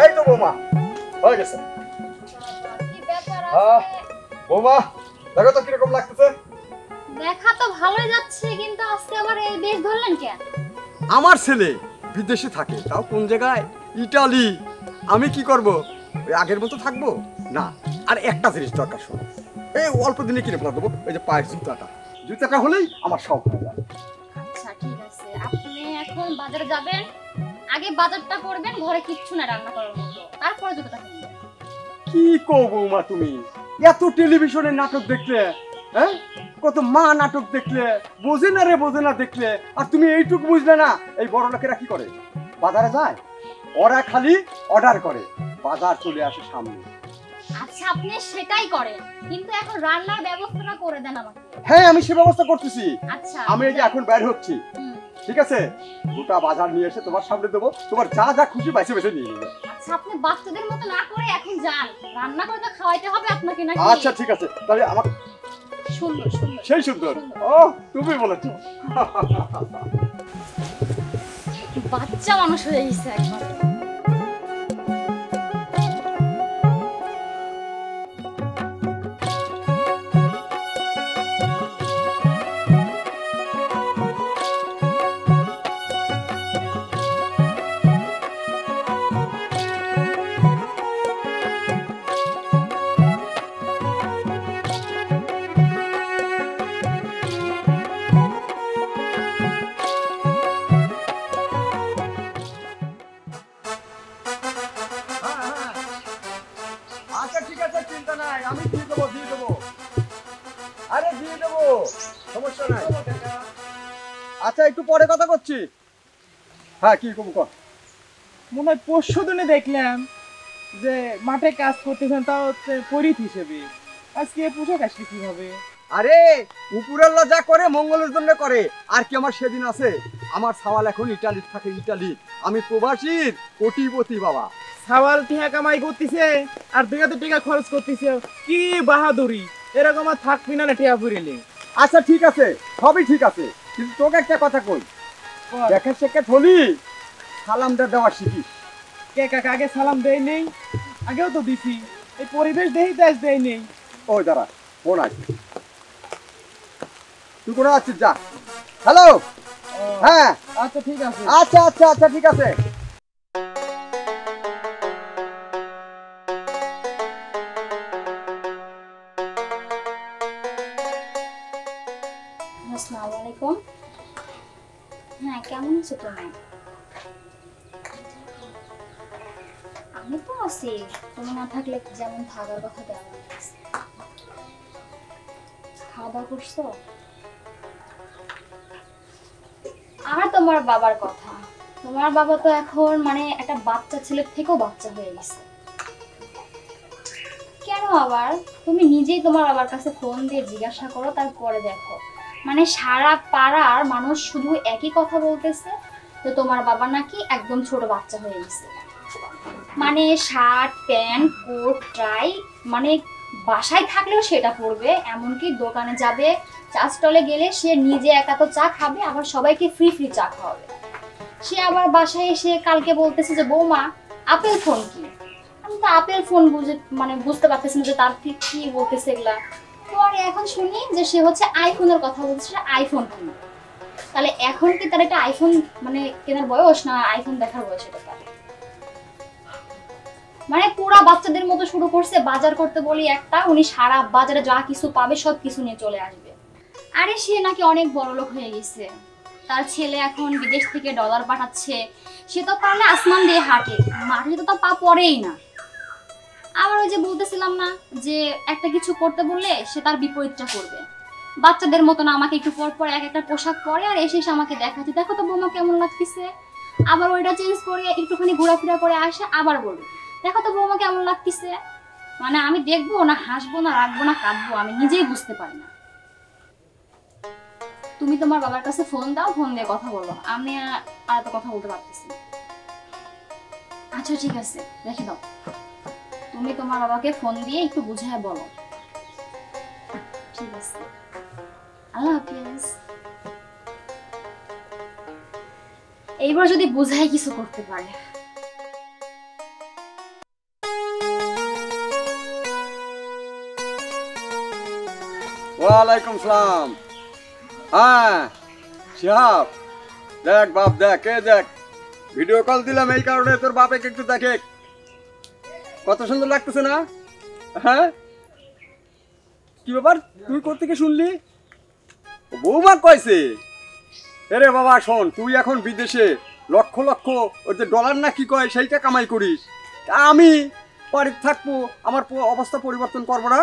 এই তো বৌমা হয়ে গেছে। বৌমা দেখো তো কিরকম লাগতেছে। দেখা তো ভালোই যাচ্ছে, কিন্তু আজকে আবার এই বেশ ধরলেন কেন? আমার ছেলে বিদেশে থাকে, তাও কোন জায়গায়, ইটালি। আমি কি করব, ওই আগের মতো থাকবো না। আর একটা জিনিস দরকার, শোনো, এই অল্প দিনে কিনে ফেলা দেবো, ওই যে পায়ের জুতাটা হলেই আমার সব হয়ে যায়। আচ্ছা ঠিক আছে, আপনি এখন বাজারে যাবেন, আগে বাজারটা করবেন, ঘরে কিচ্ছু না রান্না করার মতো, তারপরে জুতোটা কিনবেন। কি কো বৌমা তুমি, এত টেলিভিশনের নাটক দেখলে, হ্যাঁ কত মা নাটক দেখলে, বোঝে না রে বোঝে না দেখলে, আর তুমি এইটুকু বুঝলে না। এই বড় লোকেরা কি করে, বাজারে যায়, ওরা খালি অর্ডার করে, বাজার চলে আসে সামনে। আচ্ছা আপনি সেটাই করেন, কিন্তু এখন রান্নার ব্যবস্থাটা করে দেন আমাকে। হ্যাঁ আমি সে ব্যবস্থা করতেছি। আচ্ছা আমি এই যে এখন বের হচ্ছি, ঠিক আছে, গোটা বাজার নিয়ে এসে তোমার সামনে দেবো, তোমার যা যা খুশি বেছে বেছে নিয়ে নেবে। আচ্ছা আপনি বাচ্চাদের মতো না করে এখন যান, রান্না করে তো খাওয়াইতে হবে আপনাকে নাকি? আচ্ছা ঠিক আছে, তাহলে আমার সুন্দর সুন্দর সেই সুন্দর। ও তুমি বলেছো, বাচ্চা মানুষ হয়ে গেছে একবার। আচ্ছা ঠিক আছে, চিন্তা নাই, আমি দিয়ে দেবো দিয়ে দেবো, আরে দিয়ে দেবো, সমস্যা নাই। আচ্ছা একটু পরে কথা করছি। হ্যাঁ কি কম কর। মনে হয় পরশু দিনে দেখলাম যে মাঠে কাজ করতেছেন, তাও পরিত হিসেবে। আজকে পোশাক আসলে কি হবে? আরে উপরের যা করে মঙ্গলের জন্য করে, আর কি আমার সেদিন আছে। আমার সাওয়াল এখন ইটালি থাকে, ইটালি, আমি প্রবাসীর কোটিপতি বাবা। সাওয়াল টিহা কামাই করতেছে আর দুই হাজার টাকা খরচ করতেছে, কি বাহাদুরি! এরকম আর থাকবি না টিহা ফুরিলে। আচ্ছা ঠিক আছে, সবই ঠিক আছে, কিন্তু তোকে একটা কথা কই, দেখা শেখে হলি সালামটা দেওয়া শিখিস। কে কাকা আগে সালাম দেই নেই? আগেও তো দিছি, এই পরিবেশ দেই তো আজ দেই নেই। ওই দাঁড়া, ফোন আছে, তুই কোথায় আছিস, যা। হ্যালো, হ্যাঁ আচ্ছা ঠিক আছে। আচ্ছা আচ্ছা আচ্ছা ঠিক আছে। আসসালামু আলাইকুম। হ্যাঁ কেমন আছো তুমি? আমি তো আছি, তুমি না থাকলে যেমন থাকার কথা তেমন আছে। খাওয়া দাওয়া করছো? আর তোমার বাবার কথা, তোমার বাবা তো এখন মানে একটা বাচ্চা ছেলের থেকেও বাচ্চা হয়ে গেছে। কেন আবার? তুমি নিজেই তোমার বাবার কাছে ফোন দিয়ে জিজ্ঞাসা করো, তারপরে দেখো। মানে সারা পাড়ার মানুষ শুধু একই কথা বলতেছে যে তোমার বাবা নাকি একদম ছোট বাচ্চা হয়ে গেছে। মানে শার্ট প্যান্ট কোট টাই, মানে বাসায় থাকলেও সেটা পরবে, এমনকি দোকানে যাবে, চা স্টলে গেলে সে নিজে একা তো চা খাবে, আবার সবাইকে ফ্রি ফ্রি চা খাওয়াবে। সে আবার বাসায় এসে কালকে বলতেছে যে বৌমা আপেল ফোন কি? আমি তো আপেল ফোন বুঝতে পারতেছি না যে তার ঠিক কি বলতেছে এগুলা। পরে এখন শুনি যে সে হচ্ছে আইফোনের কথা বলছে, আইফোন কিনে। তাহলে এখন কি তার একটা আইফোন মানে কেনার বয়স, না আইফোন দেখার বয়স এটা তার? মানে পুরা বাচ্চাদের মতো শুরু করছে, বাজার করতে বলি একটা, উনি সারা বাজারে যা কিছু পাবে সব কিছু নিয়ে চলে আসবে। আরে সে নাকি অনেক বড়লোক হয়ে গেছে, তার ছেলে এখন বিদেশ থেকে ডলার পাঠাচ্ছে, সে তো পারলে আসমান দিয়ে হাঁটে, মাঠে তো তার পা পড়েই না। আবার ওই যে বলতেছিলাম না যে একটা কিছু করতে বললে সে তার বিপরীতটা করবে, বাচ্চাদের মতো না, আমাকে একটু পর পর এক একটা পোশাক পরে আর এসে আমাকে দেখাচ্ছে, দেখো তো বৌমা কেমন লাগতেছে। আবার ওইটা চেঞ্জ করে একটুখানি ঘোরাফেরা করে আসে, আবার বলবে দেখো তো বৌমা কেমন লাগতেছে। মানে আমি দেখবো না হাসবো না রাখবো না কাঁদবো, আমি নিজেই বুঝতে পারি না। তুমি তোমার বাবার কাছে ফোন দাও, ফোন দিয়ে কথা বলো, আমি আর এত কথা বলতে পারতেছি না। আচ্ছা ঠিক আছে রেখে দাও, তুমি তোমার বাবাকে ফোন দিয়ে একটু বুঝায় বলো। ঠিক আছে, আল্লাহ হাফেজ। এইবার যদি বুঝাই কিছু করতে পারে। ওয়ালাইকুম সালাম। হ্যাঁ শিহাব, দেখ বাপ দেখ, এ দেখ ভিডিও কল দিলাম এই কারণে তোর বাপেকে একটু দেখে, কত সুন্দর লাগতেছে না? হ্যাঁ কি ব্যাপার, তুই কোত্থেকে শুনলি? বৌমা কইছে? এরে বাবা শোন, তুই এখন বিদেশে লক্ষ লক্ষ ওই যে ডলার না কি কয় সেইটা কামাই করিস, আমি বাড়িতে থাকবো, আমার অবস্থা পরিবর্তন করবো না?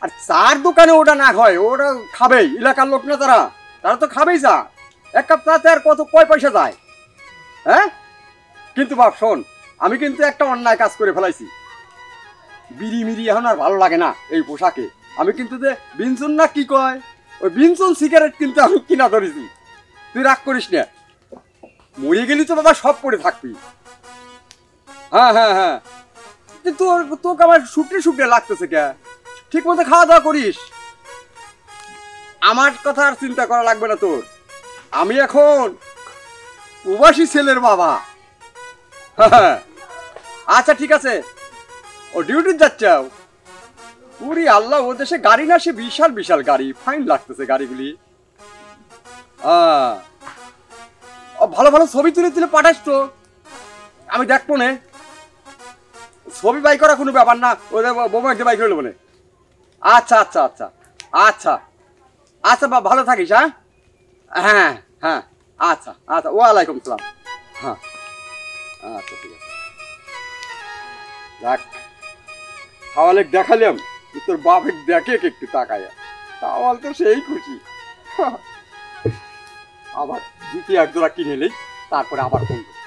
আর চার দোকানে ওটা না হয়, ওটা খাবেই, এলাকার লোক না তারা, তারা তো খাবেই চা। এক কাপ চাতে আর কয় পয়সা যায়? হ্যাঁ কিন্তু বাপ শোন, আমি কিন্তু একটা অন্যায় কাজ করে ফেলাইছি। বিড়ি মিড়ি এখন আর ভালো লাগে না এই পোশাকে। আমি কিন্তু যে বিনসন না কি কয়, ওই বিনসন সিগারেট কিন্তু আমি কিনা ধরেছি। তুই রাগ করিস না, মরে গেলি তো বাবা সব পড়ে থাকবি। হ্যাঁ হ্যাঁ হ্যাঁ, তোর তোকে আমার শুকনে শুকনে লাগতেছে কে? ঠিক মতো খাওয়া দাওয়া করিস, আমার কথা আর চিন্তা করা লাগবে না তোর। আমি এখন প্রবাসী ছেলের বাবা। হ্যাঁ আচ্ছা ঠিক আছে, ও ডিউটি যাচ্ছে। পুরি আল্লাহ, ও দেশে গাড়ি না, সে বিশাল বিশাল গাড়ি, ফাইন লাগতেছে গাড়িগুলি। ভালো ভালো ছবি তুলে তুলে পাঠাস তো, আমি দেখবো না। ছবি বাই করা কোনো ব্যাপার না, ওদের বোমা একটা বাই করে নেবো না। আচ্ছা আচ্ছা আচ্ছা আচ্ছা আচ্ছা বা ভালো থাকিস। হ্যাঁ হ্যাঁ হ্যাঁ আচ্ছা আচ্ছা, ওয়ালাইকুম সালাম। হ্যাঁ আচ্ছা ঠিক আছে, রাখ। তাহলে দেখালাম তোর বাপের দেখে একটু তাকায়, তাহলে তো সেই খুশি। আবার দ্বিতীয় এক জোড়া কিনে নেই, তারপরে আবার ফোন করবো।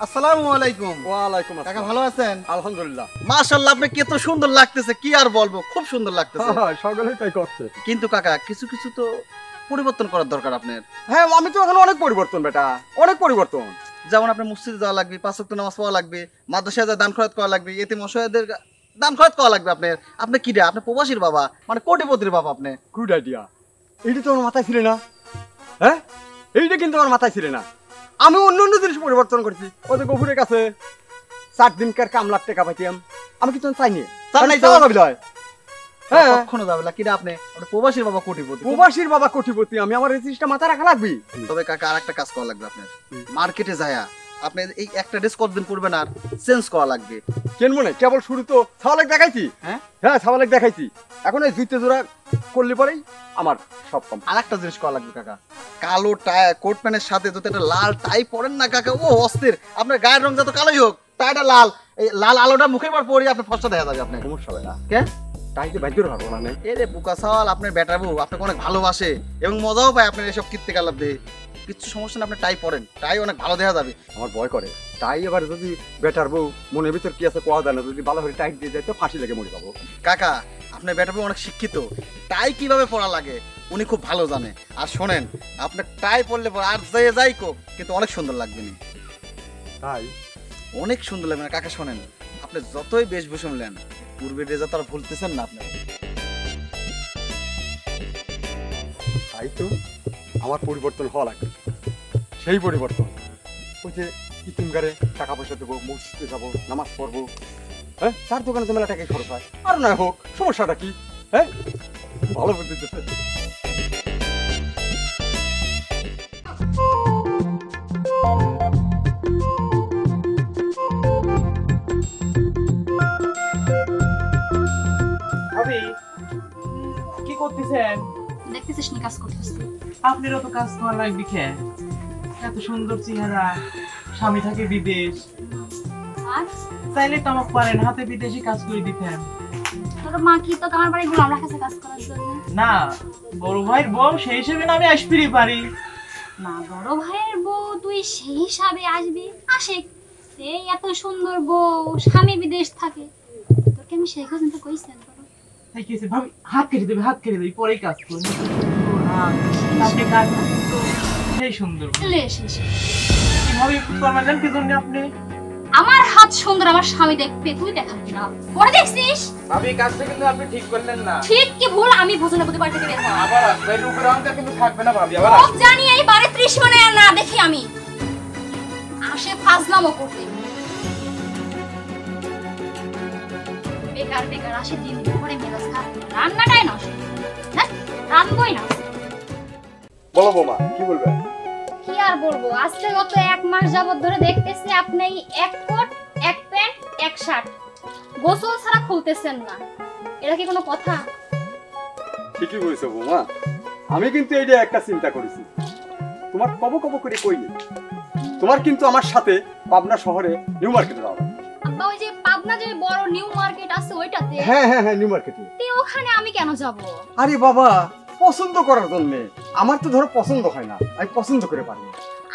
আসসালামু আলাইকুম। ওয়ালাইকুম কাকা আসসালাম। ভালো আছেন? আলহামদুলিল্লাহ। মাশাআল্লাহ, আপনি কত সুন্দর লাগতেছে, কি আর বলবো, খুব সুন্দর লাগতেছে। সকলেই তাই করছে। কিন্তু কাকা কিছু কিছু তো পরিবর্তন করার দরকার আপনার। হ্যাঁ আমি তো এখন অনেক পরিবর্তন বেটা, অনেক পরিবর্তন। যেমন আপনার মসজিদে যাওয়া লাগবে, 5 ওয়াক্ত নামাজ পড়া লাগবে, মাদ্রাসায় দান খয়রাত করা লাগবে, এতিম অসহায়দের দান খয়রাত করা লাগবে আপনার। আপনি কি রে, আপনি প্রবাসীর বাবা, মানে কোটিপতির বাবা আপনি। গুড আইডিয়া, এইটা তো আমার মাথায় ছিল না। হ্যাঁ এইটা কিন্তু আমার মাথায় ছিল না। আমি অন্য অন্য জিনিস পরিবর্তন করছি। ওদের গফুরের কাছে 4 দিনকার কাম লাখ টাকা পাইতাম, আমি কিন্তু চাইনি। হ্যাঁ কখনো যাবে না, কি রে আপনি প্রবাসীর বাবা কোটিপতি। প্রবাসীর বাবা কোটিপতি, আমি আমার এই জিনিসটা মাথায় রাখা লাগবে। তবে কাকা আরেকটা কাজ করা লাগবে আপনার, মার্কেটে যায়া আপনি এই একটা ড্রেস কতদিন পরবেন আর চেঞ্জ করা লাগবে। কেন মনে কেবল শুরু তো ছাওয়ালেক দেখাইছি। হ্যাঁ হ্যাঁ ছাওয়ালেক দেখাইছি, এখন এই জুতে জোড়া করলে পরেই আমার সব কম। আর একটা জিনিস করা লাগবে কাকা, কালো টাই কোট প্যান্টের সাথে যদি একটা লাল টাই পরেন না কাকা, ও অস্থির। আপনার গায়ের রং যত কালোই হোক, টাইটা লাল, এই লাল আলোটা মুখে বার পরে আপনি ফর্সা দেখা যাবে। আপনার সমস্যা হবে না, কে তাইতে বাইর করে পারবো না। এ রে বুকা সাওয়াল, আপনার বেটার বউ আপনাকে অনেক ভালোবাসে এবং মজাও পায় আপনার এসব কীর্তি কালাপ দিয়ে। কিছু সমস্যা না, আপনি টাই পরেন, টাই অনেক ভালো দেখা যাবে। আমার ভয় করে তাই, এবার যদি বেটার বউ মনের ভিতর কি আছে কোয়া যায় না, যদি ভালো করে টাইট দিয়ে যায় তো ফাঁসি লেগে মরে যাবো। কাকা আপনার বেটার বউ অনেক শিক্ষিত, টাই কিভাবে পরা লাগে উনি খুব ভালো জানে। আর শোনেন, আপনার টাই পরলে পর আর যে যাই কোক কিন্তু অনেক সুন্দর লাগবে না। তাই অনেক সুন্দর লাগবে না কাকা। শোনেন, আপনি যতই বেশভূষণ নেন, পূর্বের রেজা তারা ভুলতেছেন না আপনি। তাই তো আমার পরিবর্তন হওয়া লাগবে, সেই পরিবর্তন। ওই যে ইতিমগারে টাকা পয়সা দেবো, মসজিদে যাবো, নামাজ পড়বো। হ্যাঁ 4 দোকানে তো মেলা টাকাই খরচ হয়, আর না হোক সমস্যাটা কি? হ্যাঁ ভালো বুদ্ধি দিতে। ভাবি কি করতেছেন? দেখতেছিস নি কাজ করতেছিস? আপনারও তো কাজ করা লাগবে। খেয়ে এত সুন্দর চেহারা, স্বামী থাকে বিদেশ, আর চাইলে তো আমাকে পারেন হাতে বিদেশি কাজ করে দিতেন। তোর মা কি তো আমার বাড়ি গোলাম রাখাছে কাজ করার জন্য? না, বড় ভাইয়ের বউ সেই হিসেবে না আমি আসতেই পারি না, বড় ভাইয়ের বউ তুই সেই হিসাবে আসবি? আসে, সেই এত সুন্দর বউ, স্বামী বিদেশ থাকে, তোকে আমি সেই কথা চিন্তা কইছি একবার। তাই কি হয়েছে ভাবি? হাত কেটে দেবে, হাত কেটে দেবে, পরেই কাজ করবো। আপনি কাজ তো সেই সুন্দর চলে এসেছিস কিভাবে করবেন কি জন্য আপনি? আমার হাত সুন্দর, আমার স্বামী দেখবে, তুই দেখাবি না। পরে দেখছিস ভাবি কাজটা কিন্তু আপনি ঠিক করলেন না। ঠিক কি ভুল আমি বুঝে নেবো, তুই বাড়ি থেকে বের হ। আবার আসবে, উপরে অঙ্কা কিন্তু থাকবে না ভাবি। আবার সব জানি এই বাড়ি 30 মানে আর না দেখি আমি আসে ফাজলামো করতে। বেকার বেকার আসে দিন দুপুরে মেজাজ খারাপ করে। রান্নাটাই নষ্ট, হ্যাঁ রাঁধবই না। বলো বৌমা কি বলবে? কি আর বলবো, আজকে গত 1 মাস যাবত ধরে দেখতেছি আপনি এক কোট এক প্যান্ট এক শার্ট গোসল ছাড়া খুলতেছেন না, এটা কি কোনো কথা? ঠিকই বলেছো বৌমা, আমি কিন্তু এইটা একটা চিন্তা করেছি, তোমার কব কব করে কইনি, তোমার কিন্তু আমার সাথে পাবনা শহরে নিউ মার্কেটে যাওয়া। আব্বা ওই যে পাবনা যে বড় নিউ মার্কেট আছে ওইটাতে, হ্যাঁ হ্যাঁ হ্যাঁ নিউ মার্কেটে। ওখানে আমি কেন যাব? আরে বাবা পছন্দ করার জন্য, আমার তো ধরো পছন্দ হয় না, আমি পছন্দ করে পারি না।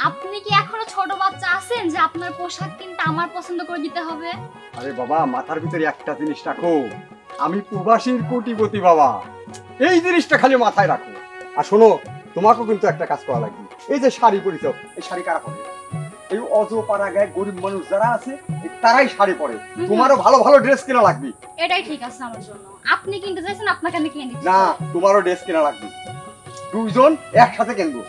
আপনি কি এখনো ছোট বাচ্চা আছেন যে আপনার পোশাক কিনতে আমার পছন্দ করে দিতে হবে? আরে বাবা মাথার ভিতরে একটা জিনিস রাখো, আমি প্রবাসীর কোটিপতি বাবা, এই জিনিসটা খালি মাথায় রাখো। আর শোনো, তোমাকেও কিন্তু একটা কাজ করা লাগবে। এই যে শাড়ি পরিছ, এই শাড়ি কারা পরে? এই অজপাড়া গায়ে গরিব মানুষ যারা আছে তারাই শাড়ি পরে, তোমারও ভালো ভালো ড্রেস কেনা লাগবে। এটাই ঠিক আছে আমার জন্য, আপনি কিনতে চাইছেন আপনাকে আমি কিনে দিচ্ছি। না, তোমারও ড্রেস কেনা লাগবে, দুইজন একসাথে কিনবো।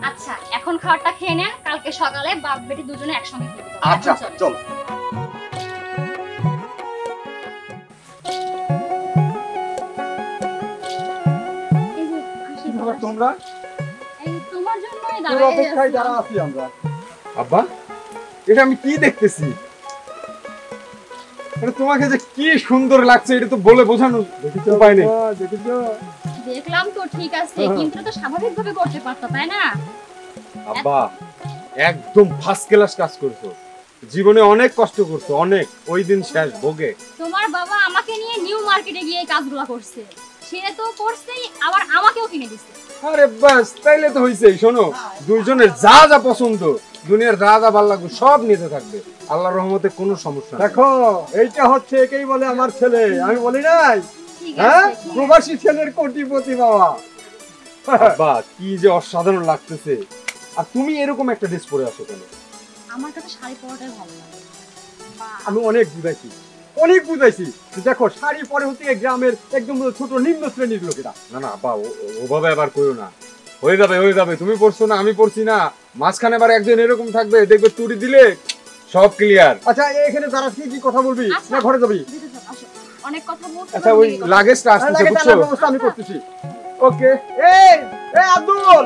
আচ্ছা এখন খাবারটা খেয়ে নেন, কালকে সকালে বাপ বেটি দুজনে একসঙ্গে খেতে যাবো। আচ্ছা এখন চলো। চলো। এই যে, আসি তো, আসি। তোমরা এই তোমার জন্যই তোর দাঁড়ায় অপেক্ষায় আছি। যারা আছি আমরা। আব্বা, এটা আমি কি দেখতেছি? এটা তোমাকে যে কি সুন্দর লাগছে এটা তো বলে বোঝানোর উপায় নেই। দেখলাম তো ঠিক আছে, কিন্তু এটা তো স্বাভাবিকভাবে করতে পারতো তাই না? আব্বা একদম ফার্স্ট ক্লাস কাজ করছো, জীবনে অনেক কষ্ট করছো, অনেক, ওই দিন শেষ ভোগে। তোমার বাবা আমাকে নিয়ে নিউ মার্কেটে গিয়ে এই কাজগুলো করছে, সে তো করছেই আবার আমাকেও কিনে দিছে। আরে বাস, তাইলে তো হইছে। শোনো, দুইজনের যা যা পছন্দ, দুনিয়ার যা যা ভালো লাগবে সব নিতে থাকবে, আল্লাহর রহমতে কোনো সমস্যা নেই। দেখো এইটা হচ্ছে একেই বলে আমার ছেলে, আমি বলি নাই? ঠিক হ্যাঁ, আছে, ঠিক আছে। প্রবাসী ছেলের কোটিপতি বাবা। আব্বা কি যে অসাধারণ লাগতেছে। আর তুমি এরকম একটা ড্রেস পরে আসো কেন? আমার কাছে শাড়ি পরাটাই ভালো লাগে। আমি অনেক বুঝাইছি, অনেক বুঝাইছি, দেখো শাড়ি পরে হচ্ছে গ্রামের একদম ছোট নিম্ন শ্রেণীর লোকেরা। না না আব্বা, ওভাবে আবার কইও না। হয়ে যাবে হয়ে যাবে, তুমি পড়ছো না আমি পড়ছি না, মাঝখানে আবার একজন এরকম থাকবে, দেখবে তুড়ি দিলে সব ক্লিয়ার। আচ্ছা এখানে দাঁড়া, কি কথা বলবি আচ্ছা, না ঘরে যাবি? ভিতরে চলো, আসো। অনেক কথা বলতে আচ্ছা ওই লাগেজটা আসতেছে, বুঝছো? আমি করতেছি। ওকে, এই আব্দুল